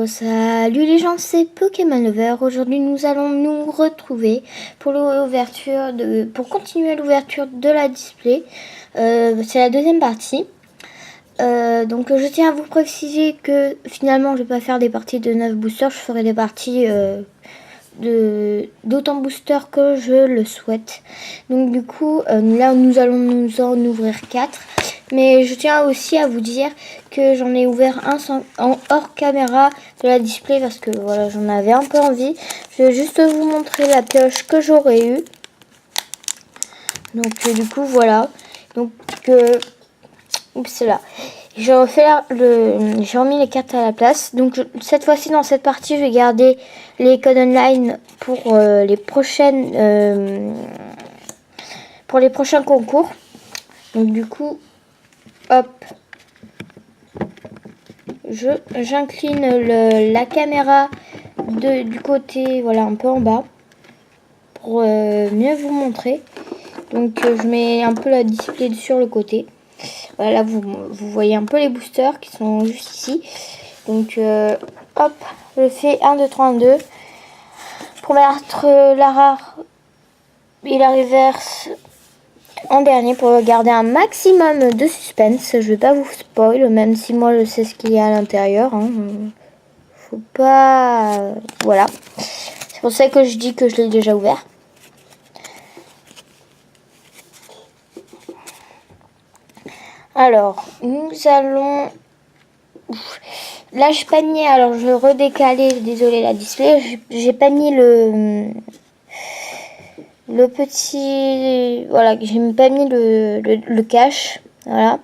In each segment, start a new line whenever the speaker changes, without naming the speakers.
Salut les gens, c'est Pokémon Lover. Aujourd'hui nous allons nous retrouver pour pour continuer l'ouverture de la display. C'est la deuxième partie. Donc je tiens à vous préciser que finalement je vais pas faire des parties de 9 boosters, je ferai des parties d'autant boosters que je le souhaite. Donc du coup là nous allons nous en ouvrir 4. Mais je tiens aussi à vous dire que j'en ai ouvert un en hors caméra de la display parce que voilà, j'en avais un peu envie. Je vais juste vous montrer la pioche que j'aurais eue. Donc du coup voilà. Donc oups là. J'ai remis les cartes à la place. Donc cette fois-ci dans cette partie, je vais garder les codes online pour les prochains concours. Donc du coup hop, j'incline la caméra du côté, voilà, un peu en bas pour mieux vous montrer. Donc je mets un peu la display sur le côté. Voilà, vous voyez un peu les boosters qui sont juste ici. Donc hop, je fais 1, 2, 3, 1, 2 pour mettre la rare et la reverse en dernier pour garder un maximum de suspense. Je vais pas vous spoil, même si moi je sais ce qu'il y a à l'intérieur. Hein. Faut pas... Voilà. C'est pour ça que je dis que je l'ai déjà ouvert. Alors, nous allons... Là, je panier. Alors, je redécalais. Désolé la display. J'ai panié le petit, voilà, j'ai pas mis le cache, voilà,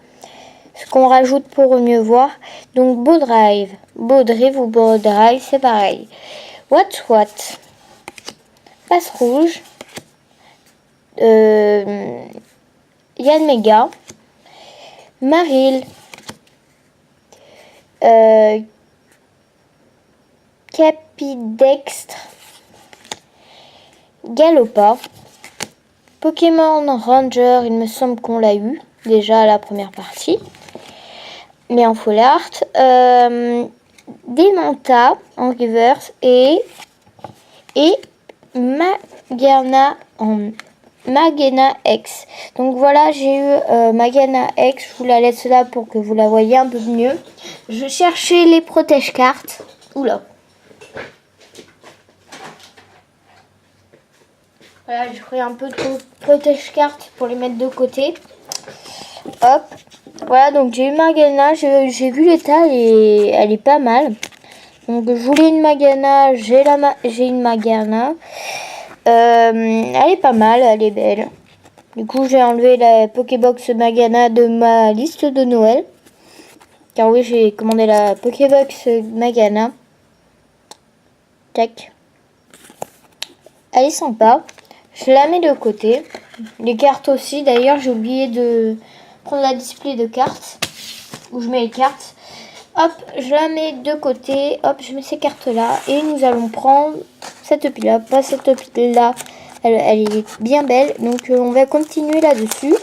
ce qu'on rajoute pour mieux voir. Donc Beau Drive ou Beau Drive, c'est pareil. What Passe rouge, Yann Mega, Maril, Capidextre, Galopa, Pokémon Ranger, il me semble qu'on l'a eu déjà à la première partie, mais en full art. Démenta en reverse et Magana en Magana X. Donc voilà, j'ai eu Magana X, je vous la laisse là pour que vous la voyez un peu mieux. Je cherchais les protège cartes. Oula. Voilà, je ferai un peu de protège cartes pour les mettre de côté. Hop. Voilà, donc j'ai eu Magana, j'ai vu l'état et elle est pas mal. Donc je voulais une Magana, j'ai une Magana. Elle est pas mal, elle est belle. Du coup, j'ai enlevé la Pokébox Magana de ma liste de Noël. Car oui, j'ai commandé la Pokébox Magana. Tac. Elle est sympa. Je la mets de côté. Les cartes aussi. D'ailleurs, j'ai oublié de prendre la display de cartes. Où je mets les cartes. Hop, je la mets de côté. Hop, je mets ces cartes-là. Et nous allons prendre cette pile-là. Pas cette pile-là. Elle est bien belle. Donc, on va continuer là-dessus.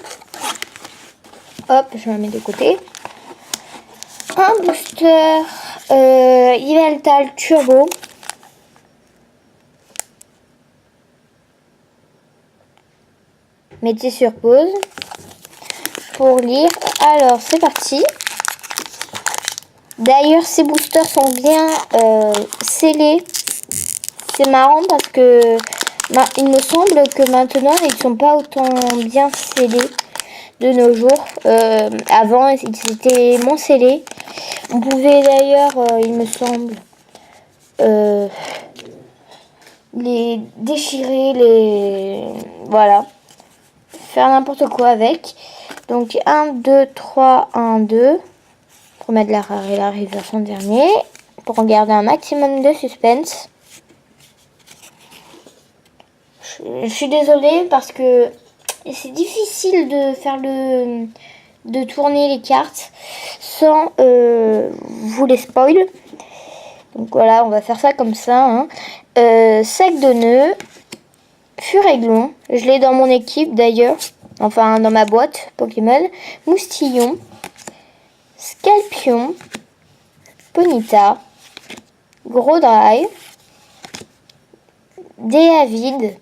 Hop, je la mets de côté. Un booster. Yveltal Turbo. Mettez sur pause pour lire. Alors, c'est parti. D'ailleurs, ces boosters sont bien scellés. C'est marrant parce que il me semble que maintenant, ils ne sont pas autant bien scellés de nos jours. Avant, ils étaient moins scellés. On pouvait d'ailleurs, il me semble, les déchirer, voilà. Faire n'importe quoi avec. Donc 1, 2, 3, 1, 2. Pour mettre la rare et la reverse en dernier. Pour garder un maximum de suspense. Je suis désolée parce que c'est difficile de faire de tourner les cartes sans vous les spoil. Donc voilà, on va faire ça comme ça. Hein. Sac de nœuds. Furéglon, je l'ai dans mon équipe d'ailleurs, enfin dans ma boîte Pokémon. Moustillon, Scalpion, Ponyta, Gros Drive, David,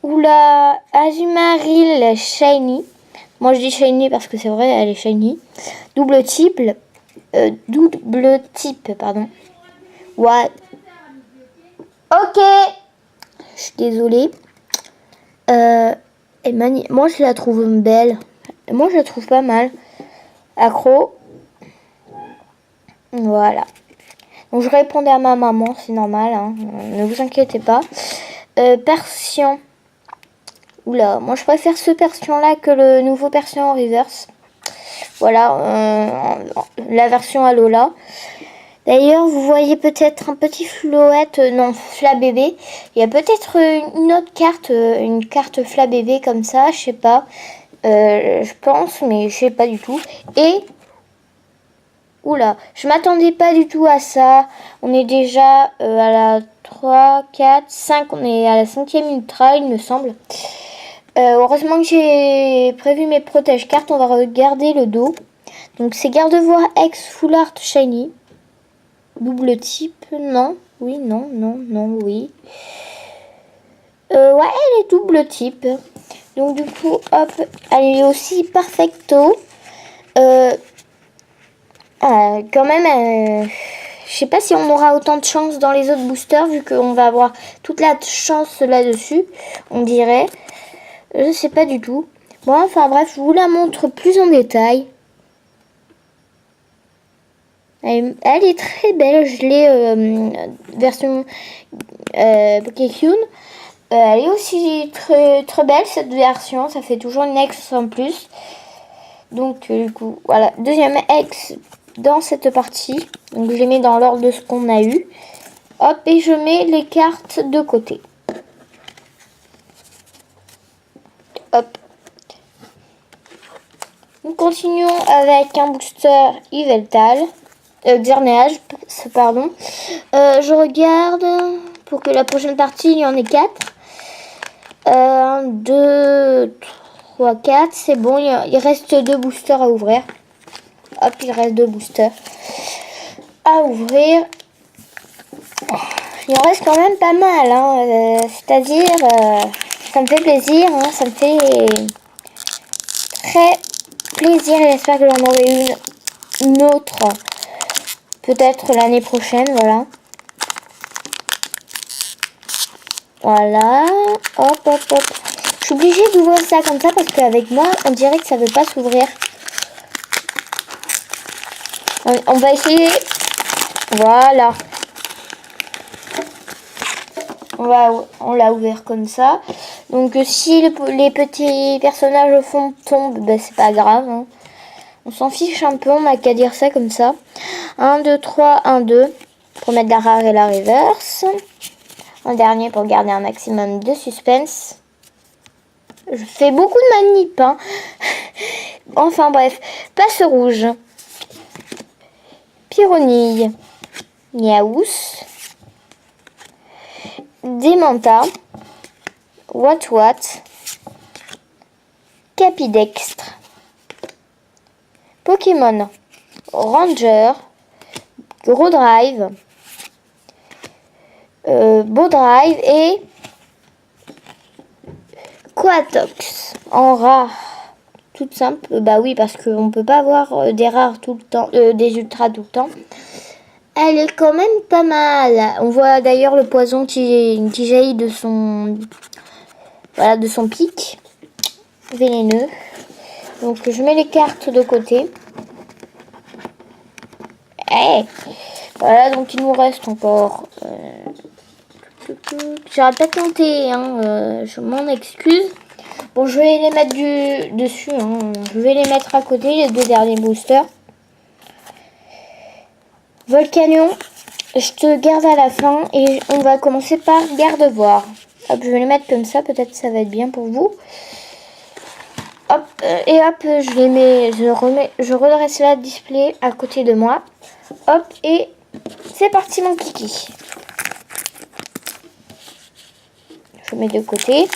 Oula, Azumarill Shiny. Moi je dis Shiny parce que c'est vrai, elle est Shiny. Double type, pardon. Ouais. Ok. Je suis désolée. Moi je la trouve belle. Moi je la trouve pas mal. Accro. Voilà. Donc je répondais à ma maman, c'est normal. Hein. Ne vous inquiétez pas. Persian. Oula, moi je préfère ce Persian là que le nouveau Persian en reverse. Voilà, la version Alola. D'ailleurs, vous voyez peut-être un petit Floette, non, Flabébé. Il y a peut-être une autre carte, une carte Flabébé comme ça, je sais pas. Je pense, mais je sais pas du tout. Et, oula, je m'attendais pas du tout à ça. On est déjà à la 3, 4, 5, on est à la 5e ultra, il me semble. Heureusement que j'ai prévu mes protège cartes, on va regarder le dos. Donc c'est Gardevoir X Full Art Shiny. Double type, non. Oui, non, non, non, oui. Ouais, elle est double type. Donc du coup, hop, elle est aussi perfecto. Quand même, je sais pas si on aura autant de chance dans les autres boosters, vu qu'on va avoir toute la chance là-dessus, on dirait. Je sais pas du tout. Bon, enfin bref, je vous la montre plus en détail. Elle est très belle, je l'ai version Pokécune. Elle est aussi très, très belle cette version, ça fait toujours une ex en plus. Donc du coup, voilà, deuxième ex dans cette partie. Donc je les mets dans l'ordre de ce qu'on a eu. Hop, et je mets les cartes de côté. Hop. Nous continuons avec un booster Yveltal. Xerneas, pardon. Je regarde pour que la prochaine partie il y en ait 4. 1, 2, 3, 4. C'est bon, il reste 2 boosters à ouvrir. Hop, il reste 2 boosters à ouvrir. Il en reste quand même pas mal. Hein. C'est-à-dire, ça me fait plaisir. Hein. Ça me fait très plaisir. Et j'espère que j'en aurai une autre. Peut-être l'année prochaine, voilà. Voilà. Hop, hop, hop. Je suis obligée d'ouvrir ça comme ça parce qu'avec moi, on dirait que ça ne veut pas s'ouvrir. On va essayer. Voilà. On l'a ouvert comme ça. Donc si les petits personnages au fond tombent, ben, c'est pas grave. Hein. On s'en fiche un peu, on n'a qu'à dire ça comme ça. 1, 2, 3, 1, 2. Pour mettre la rare et la reverse. Un dernier pour garder un maximum de suspense. Je fais beaucoup de manip. Hein. Enfin bref. Passe rouge. Pyronille. Niaous. Démenta. Wat. Capidextre. Pokémon Ranger, Gros Drive, Beau Drive et Quatox en rare. Toute simple, bah oui, parce qu'on peut pas avoir des rares tout le temps, des ultras tout le temps. Elle est quand même pas mal. On voit d'ailleurs le poison qui jaillit de son, voilà, de son pic vénéneux. Donc je mets les cartes de côté. Hey, voilà, donc il nous reste encore. J'aurais pas tenté, hein, je m'en excuse. Bon, je vais les mettre dessus. Hein. Je vais les mettre à côté, les 2 derniers boosters. Volcanion, je te garde à la fin et on va commencer par Gardevoir. Hop, je vais les mettre comme ça, peut-être ça va être bien pour vous. Hop, et hop, je les mets, je redresse la display à côté de moi. Hop, et c'est parti mon kiki. Je mets de côté.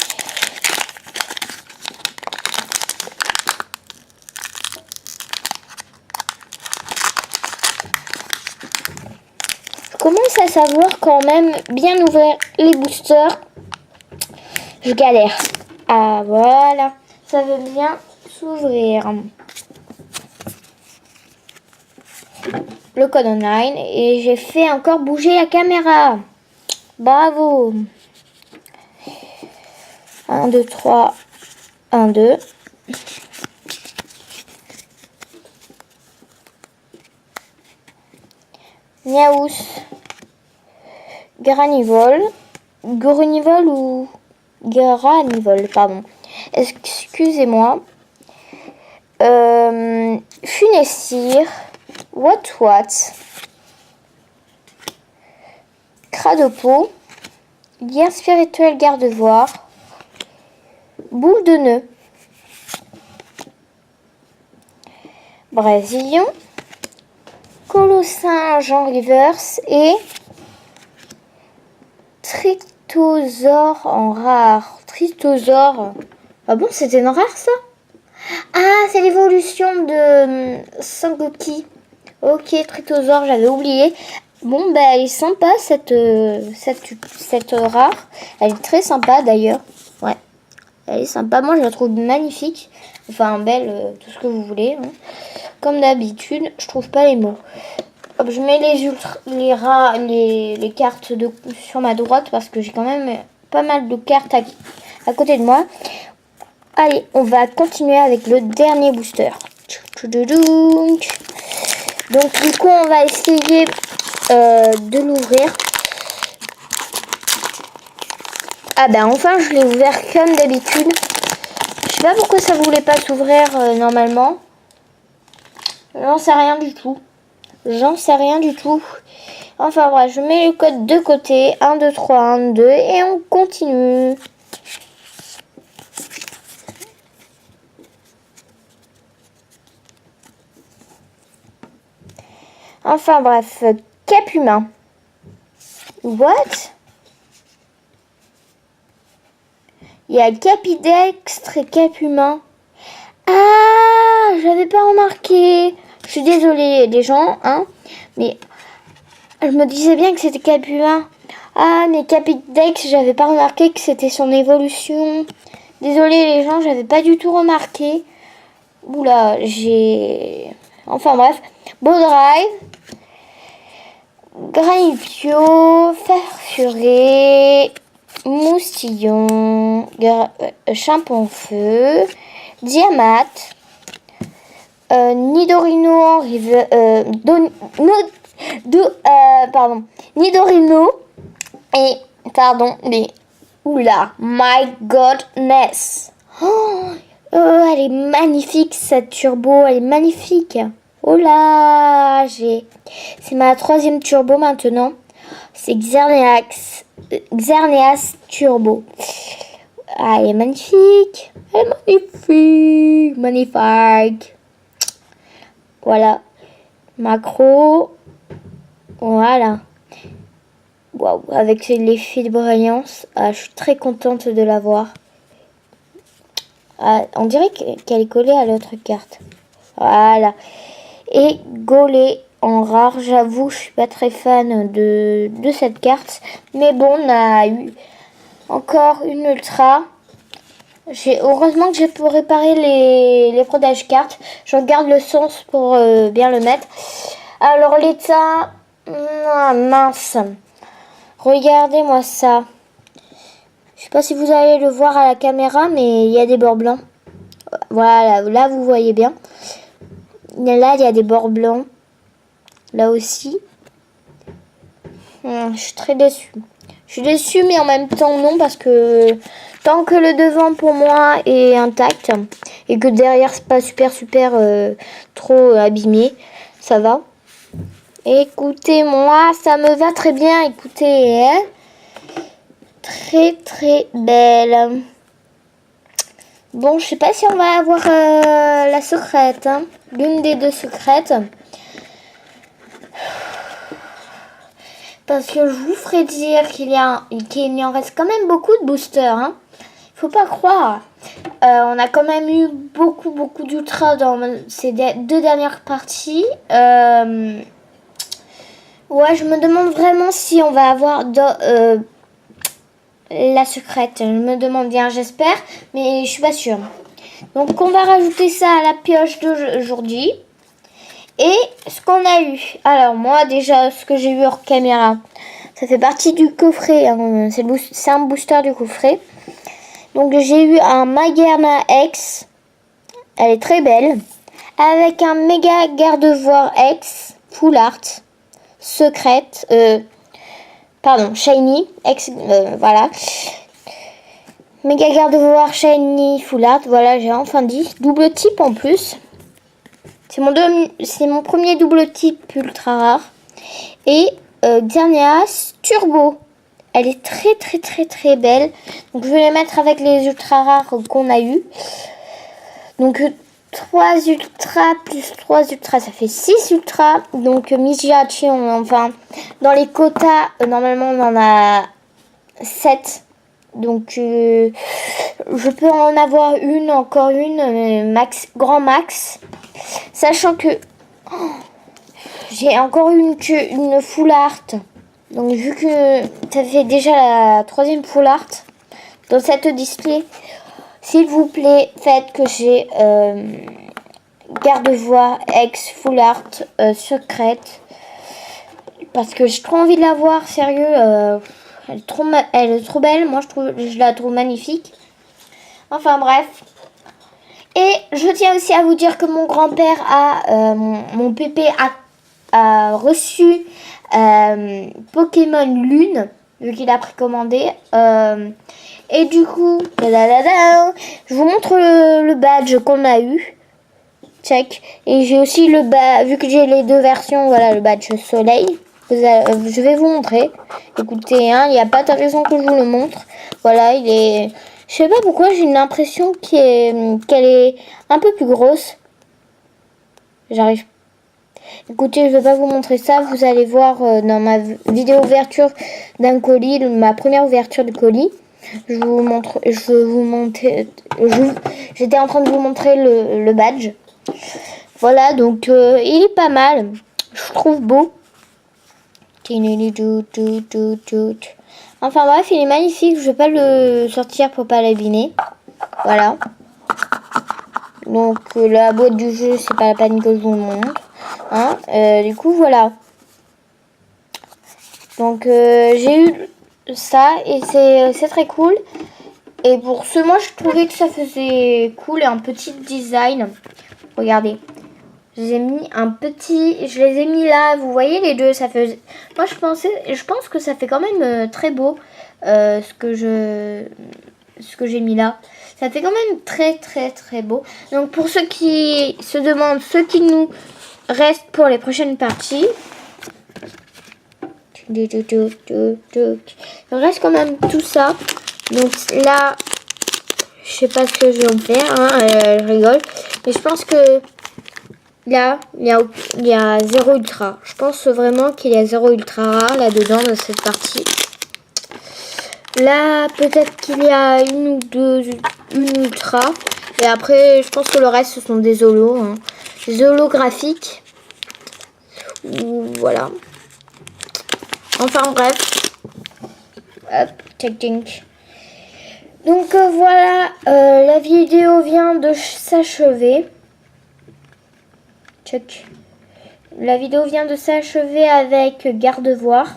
commence à savoir quand même bien ouvrir les boosters. Je galère. Ah voilà, ça veut bien s'ouvrir. Le code online et j'ai fait encore bouger la caméra. Bravo. 1, 2, 3, 1, 2. Niaous. Granivol. Grunivol ou Granivol, pardon. Excusez-moi. Funessir. What. Cradopo. Lien spirituel garde-voir. Boule de nœud. Brésilien. Colossinge en reverse et Tritosaure en rare. Tritosaure. Ah bon, c'était une rare ça? Ah, c'est l'évolution de Sangoki. Ok, Tritosaure, j'avais oublié. Bon, bah, elle est sympa cette rare. Elle est très sympa d'ailleurs. Ouais, elle est sympa. Moi, je la trouve magnifique. Enfin, belle, tout ce que vous voulez. Hein. Comme d'habitude, je trouve pas les mots. Hop, je mets les cartes sur ma droite parce que j'ai quand même pas mal de cartes à côté de moi. Allez, on va continuer avec le dernier booster. Donc du coup, on va essayer de l'ouvrir. Ah ben enfin, je l'ai ouvert comme d'habitude. Je sais pas pourquoi ça voulait pas s'ouvrir normalement. J'en sais rien du tout. Enfin bref, je mets le code de côté. 1, 2, 3, 1, 2 et on continue. Enfin bref, cap humain. What? Il y a capidextre et cap humain. Ah, j'avais pas remarqué. Je suis désolée les gens, hein. Mais je me disais bien que c'était cap humain. Ah, mais capidex, j'avais pas remarqué que c'était son évolution. Désolée les gens, j'avais pas du tout remarqué. Oula, Enfin bref. Beau drive. Granipio, Farfuré, Moustillon, Chimpanfeu, Diamat, Nidorino en rive, Nidorino et les oula, my godness. Elle est magnifique cette turbo, elle est magnifique. Oh là, c'est ma 3e turbo maintenant. C'est Xerneas Turbo. Ah, elle est magnifique. Elle est magnifique. Voilà. Macro. Voilà. Waouh, avec l'effet de brillance. Ah, je suis très contente de l'avoir. Ah, on dirait qu'elle est collée à l'autre carte. Voilà. Et Golé en rare, j'avoue, je suis pas très fan de cette carte. Mais bon, on a eu encore une ultra. Heureusement que j'ai pu réparer les protège cartes. Je regarde le sens pour bien le mettre. Alors l'état, mince. Regardez-moi ça. Je sais pas si vous allez le voir à la caméra, mais il y a des bords blancs. Voilà, là vous voyez bien. Là, il y a des bords blancs. Là aussi. Je suis très déçue. Je suis déçue, mais en même temps, non, parce que tant que le devant, pour moi, est intact, et que derrière, c'est pas super trop abîmé, ça va. Écoutez-moi, ça me va très bien. Écoutez, hein. Très belle. Bon, je sais pas si on va avoir la secrète, hein. L'une des deux secrètes. Parce que je vous ferai dire qu'il y en reste quand même beaucoup de boosters. Hein. Faut pas croire. On a quand même eu beaucoup d'ultras dans ces deux dernières parties. Ouais, je me demande vraiment si on va avoir la secrète. Je me demande bien, j'espère, mais je suis pas sûre. Donc on va rajouter ça à la pioche d'aujourd'hui. Et ce qu'on a eu. Alors moi déjà, ce que j'ai eu hors caméra, ça fait partie du coffret. Hein, c'est un booster du coffret. Donc j'ai eu un Magerna X. Elle est très belle. Avec un méga garde-voir X full art. Secrète. Shiny. X. Voilà. Méga garde-voir shiny full art. Voilà, j'ai enfin dit. Double type en plus. C'est mon premier double type ultra rare. Et dernière turbo. Elle est très très très très belle. Donc je vais les mettre avec les ultra rares qu'on a eu. Donc 3 ultras plus 3 ultras, ça fait 6 ultras. Donc Mijiachi, enfin dans les quotas, normalement on en a 7. Donc je peux en avoir encore une, grand max. Sachant que j'ai encore une full art. Donc vu que ça fait déjà la 3e full art dans cette display, s'il vous plaît, faites que j'ai garde-voix X full art secrète. Parce que j'ai trop envie de la voir, sérieux. Elle est trop belle, moi je la trouve magnifique. Enfin bref. Et je tiens aussi à vous dire que mon grand-père mon pépé a reçu Pokémon Lune, vu qu'il a précommandé. Et du coup, je vous montre le badge qu'on a eu. Check. Et j'ai aussi le badge, vu que j'ai les deux versions, voilà le badge soleil. Je vais vous montrer. Écoutez, hein, il n'y a pas de raison que je vous le montre. Voilà, il est... Je sais pas pourquoi, j'ai l'impression qu'elle est un peu plus grosse. J'arrive. Écoutez, je vais pas vous montrer ça. Vous allez voir dans ma vidéo ouverture d'un colis, ma première ouverture de colis. J'étais en train de vous montrer le badge. Voilà, donc il est pas mal. Je trouve beau. Enfin bref, il est magnifique. Je vais pas le sortir pour pas l'abîmer. Voilà. Donc la boîte du jeu, c'est pas la peine que je vous le montre. Hein, du coup, voilà. Donc j'ai eu ça et c'est très cool. Et pour ce, moi je trouvais que ça faisait cool et un petit design. Regardez. Je les ai mis là, vous voyez les deux, ça fait... Moi je pense que ça fait quand même très beau ce que j'ai mis là. Ça fait quand même très très très beau. Donc pour ceux qui se demandent ce qui nous reste pour les prochaines parties, il reste quand même tout ça. Donc là, je sais pas ce que je vais en faire, hein, je rigole. Mais je pense que là, il y a 0 ultra. Je pense vraiment qu'il y a 0 ultra rare là-dedans dans cette partie. Là, peut-être qu'il y a une ultra. Et après, je pense que le reste, ce sont des holos. Hein. Des holographiques. Voilà. Enfin, bref. Hop, tink. Donc, voilà. La vidéo vient de s'achever. Check. La vidéo vient de s'achever avec garde-voir.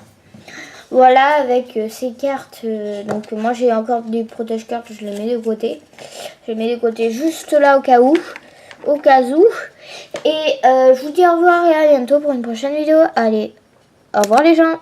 Voilà, avec ces cartes. Donc moi j'ai encore des protège-cartes, je les mets de côté. Je les mets de côté juste là au cas où. Et je vous dis au revoir et à bientôt pour une prochaine vidéo. Allez, au revoir les gens.